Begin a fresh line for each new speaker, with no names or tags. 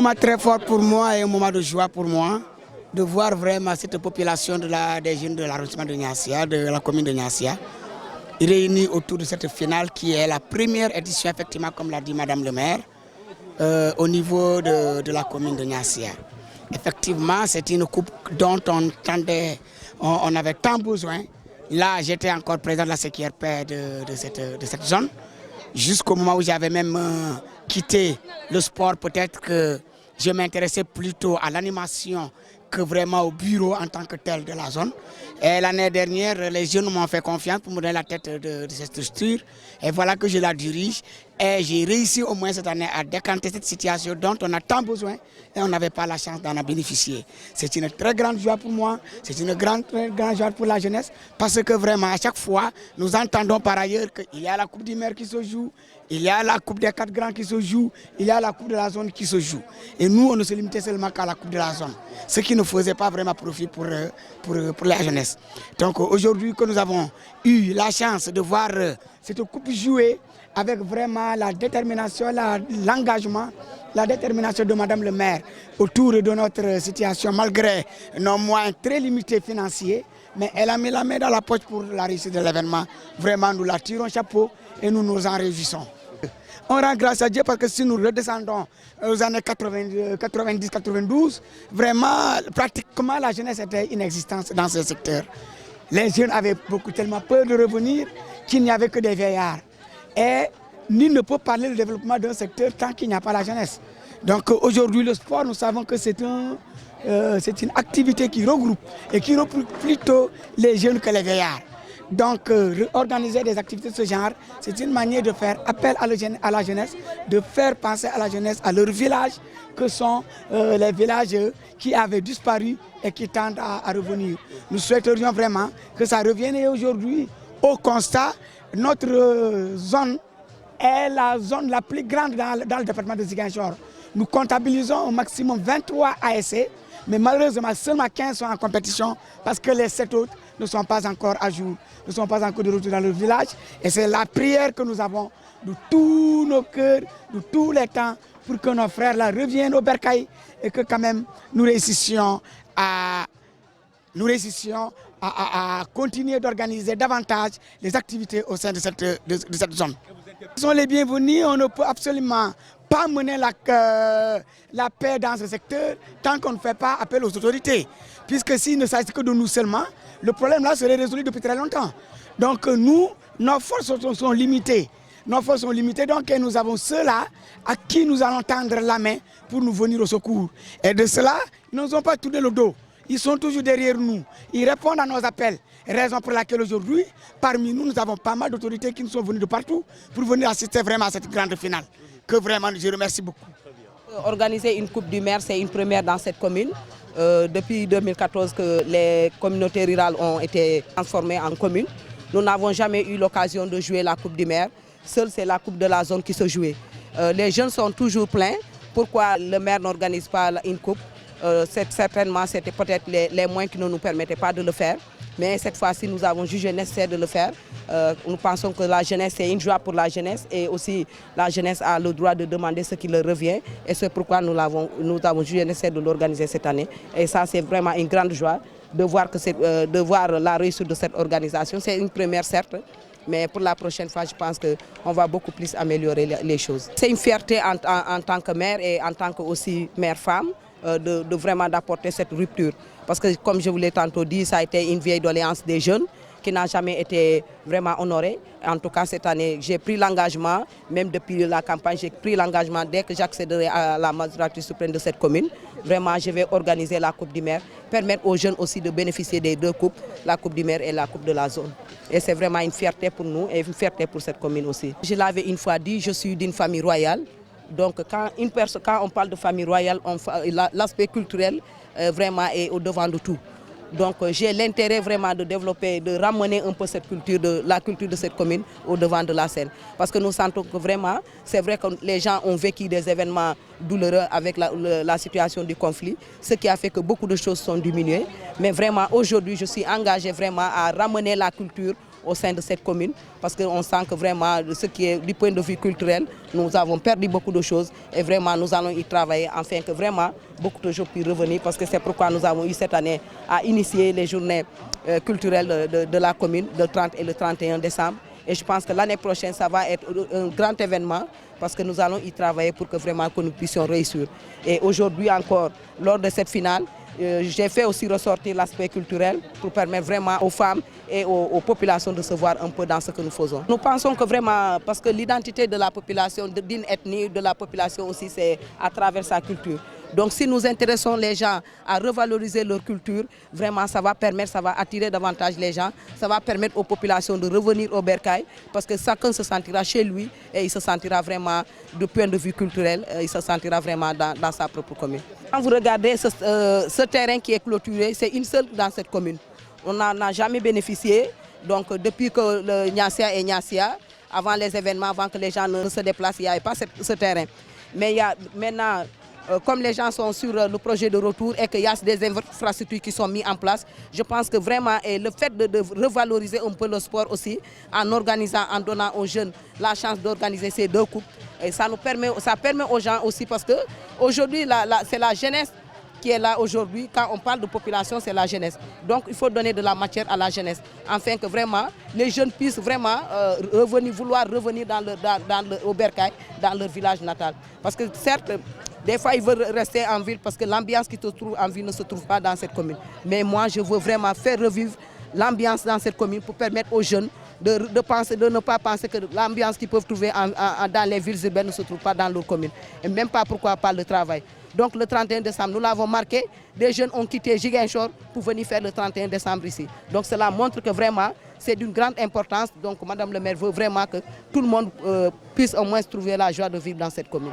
moment très fort pour moi et un moment de joie pour moi de voir vraiment cette population des jeunes de l'arrondissement de Niassia, de la commune de Niassia, réunis autour de cette finale qui est la première édition, effectivement, comme l'a dit Madame le maire, au niveau de la commune de Niassia. Effectivement, c'est une coupe dont on avait tant besoin. Là, j'étais encore président de la CQRP de cette zone, jusqu'au moment où j'avais même quitté le sport. Peut-être que je m'intéressais plutôt à l'animation que vraiment au bureau en tant que tel de la zone. Et l'année dernière, les jeunes m'ont fait confiance pour me donner la tête de cette structure. Et voilà que je la dirige. Et j'ai réussi au moins cette année à décanter cette situation dont on a tant besoin et on n'avait pas la chance d'en bénéficier. C'est une très grande joie pour moi, c'est une très grande joie pour la jeunesse parce que vraiment à chaque fois, nous entendons par ailleurs qu'il y a la Coupe du maire qui se joue, il y a la Coupe des 4 grands qui se joue, il y a la Coupe de la zone qui se joue. Et nous, on ne se limitait seulement qu'à la Coupe de la zone, ce qui ne faisait pas vraiment profit pour la jeunesse. Donc aujourd'hui que nous avons eu la chance de voir cette coupe jouer avec vraiment la détermination, l'engagement, la détermination de Madame le maire autour de notre situation, malgré nos moyens très limités financiers, mais elle a mis la main dans la poche pour la réussite de l'événement. Vraiment, nous la tirons chapeau et nous nous en réjouissons. On rend grâce à Dieu parce que si nous redescendons aux années 90-92, vraiment, pratiquement la jeunesse était inexistante dans ce secteur. Les jeunes avaient tellement peur de revenir qu'il n'y avait que des vieillards. Et nul ne peut parler du développement d'un secteur tant qu'il n'y a pas la jeunesse. Donc aujourd'hui, le sport, nous savons que c'est une activité qui regroupe et qui regroupe plutôt les jeunes que les vieillards. Donc organiser des activités de ce genre, c'est une manière de faire appel à la jeunesse, de faire penser à la jeunesse, à leurs villages, que sont les villages qui avaient disparu et qui tendent à revenir. Nous souhaiterions vraiment que ça revienne et aujourd'hui, au constat, notre zone est la zone la plus grande dans le département de Ziguinchor. Nous comptabilisons au maximum 23 ASC, mais malheureusement seulement 15 sont en compétition parce que les 7 autres ne sont pas encore à jour, ne sont pas encore de retour dans le village. Et c'est la prière que nous avons de tous nos cœurs, de tous les temps, pour que nos frères là reviennent au bercail et que quand même nous réussissions à continuer d'organiser davantage les activités au sein de cette zone. Ils sont les bienvenus, on ne peut absolument pas mener la paix dans ce secteur tant qu'on ne fait pas appel aux autorités. Puisque s'il ne s'agit que de nous seulement, le problème là serait résolu depuis très longtemps. Donc nous, nos forces sont limitées. Nos forces sont limitées, donc nous avons ceux-là à qui nous allons tendre la main pour nous venir au secours. Et de cela, ils ne nous ont pas tourné le dos. Ils sont toujours derrière nous. Ils répondent à nos appels. Raison pour laquelle aujourd'hui, parmi nous, nous avons pas mal d'autorités qui nous sont venues de partout pour venir assister vraiment à cette grande finale. Que vraiment, je remercie beaucoup.
Organiser une Coupe du maire, c'est une première dans cette commune. Depuis 2014 que les communautés rurales ont été transformées en communes. Nous n'avons jamais eu l'occasion de jouer la Coupe du maire. Seule c'est la Coupe de la zone qui se jouait. Les jeunes sont toujours pleins. Pourquoi le maire n'organise pas une coupe? Certainement, c'était peut-être les moyens qui ne nous permettaient pas de le faire. Mais cette fois-ci, nous avons jugé nécessaire de le faire. Nous pensons que la jeunesse, c'est une joie pour la jeunesse et aussi la jeunesse a le droit de demander ce qui leur revient. Et c'est pourquoi nous avons jugé nécessaire de l'organiser cette année. Et ça, c'est vraiment une grande joie de voir la réussite de cette organisation. C'est une première, certes. Mais pour la prochaine fois, je pense qu'on va beaucoup plus améliorer les choses. C'est une fierté en tant que maire et en tant que aussi mère-femme de vraiment d'apporter cette rupture. Parce que comme je vous l'ai tantôt dit, ça a été une vieille doléance des jeunes qui n'a jamais été vraiment honorée. En tout cas, cette année, j'ai pris l'engagement, même depuis la campagne, j'ai pris l'engagement dès que j'accéderai à la magistrature suprême de cette commune. Vraiment, je vais organiser la Coupe du maire, permettre aux jeunes aussi de bénéficier des deux coupes, la Coupe du maire et la Coupe de la zone. Et c'est vraiment une fierté pour nous et une fierté pour cette commune aussi. Je l'avais une fois dit, je suis d'une famille royale. Donc quand on parle de famille royale, l'aspect culturel vraiment est au devant de tout. Donc j'ai l'intérêt vraiment de développer, de ramener un peu cette culture, la culture de cette commune au devant de la scène. Parce que nous sentons que vraiment, c'est vrai que les gens ont vécu des événements douloureux avec la situation du conflit, ce qui a fait que beaucoup de choses sont diminuées. Mais vraiment aujourd'hui, je suis engagée vraiment à ramener la culture au sein de cette commune, parce qu'on sent que vraiment, ce qui est du point de vue culturel, nous avons perdu beaucoup de choses et vraiment nous allons y travailler afin que vraiment beaucoup de choses puissent revenir, parce que c'est pourquoi nous avons eu cette année à initier les journées culturelles de la commune, le 30 et le 31 décembre. Et je pense que l'année prochaine, ça va être un grand événement parce que nous allons y travailler pour que vraiment que nous puissions réussir. Et aujourd'hui encore, lors de cette finale, j'ai fait aussi ressortir l'aspect culturel pour permettre vraiment aux femmes et aux populations de se voir un peu dans ce que nous faisons. Nous pensons que vraiment, parce que l'identité de la population, d'une ethnie, de la population aussi, c'est à travers sa culture. Donc si nous intéressons les gens à revaloriser leur culture, vraiment ça va permettre, ça va attirer davantage les gens, ça va permettre aux populations de revenir au bercail parce que chacun se sentira chez lui et il se sentira vraiment, du point de vue culturel, il se sentira vraiment dans sa propre commune. Quand vous regardez ce terrain qui est clôturé, c'est une seule dans cette commune. On n'en a jamais bénéficié, donc depuis que le Niassia est Niassia, avant les événements, avant que les gens ne se déplacent, il n'y avait pas ce terrain. Mais il y a maintenant... Comme les gens sont sur le projet de retour et qu'il y a des infrastructures qui sont mises en place, je pense que vraiment le fait de revaloriser un peu le sport aussi, en organisant, en donnant aux jeunes la chance d'organiser ces deux coupes, et ça permet aux gens aussi, parce qu'aujourd'hui c'est la jeunesse qui est là aujourd'hui. Quand on parle de population, c'est la jeunesse. Donc il faut donner de la matière à la jeunesse, afin que vraiment les jeunes puissent vraiment vouloir revenir au bercail, dans leur village natal. Parce que certes, des fois, ils veulent rester en ville parce que l'ambiance qui se trouve en ville ne se trouve pas dans cette commune. Mais moi, je veux vraiment faire revivre l'ambiance dans cette commune pour permettre aux jeunes de ne pas penser que l'ambiance qu'ils peuvent trouver dans les villes urbaines ne se trouve pas dans leur commune. Et même pas pourquoi pas le travail. Donc le 31 décembre, nous l'avons marqué, des jeunes ont quitté Ziguinchor pour venir faire le 31 décembre ici. Donc cela montre que vraiment, c'est d'une grande importance. Donc Madame le maire veut vraiment que tout le monde puisse au moins trouver la joie de vivre dans cette commune.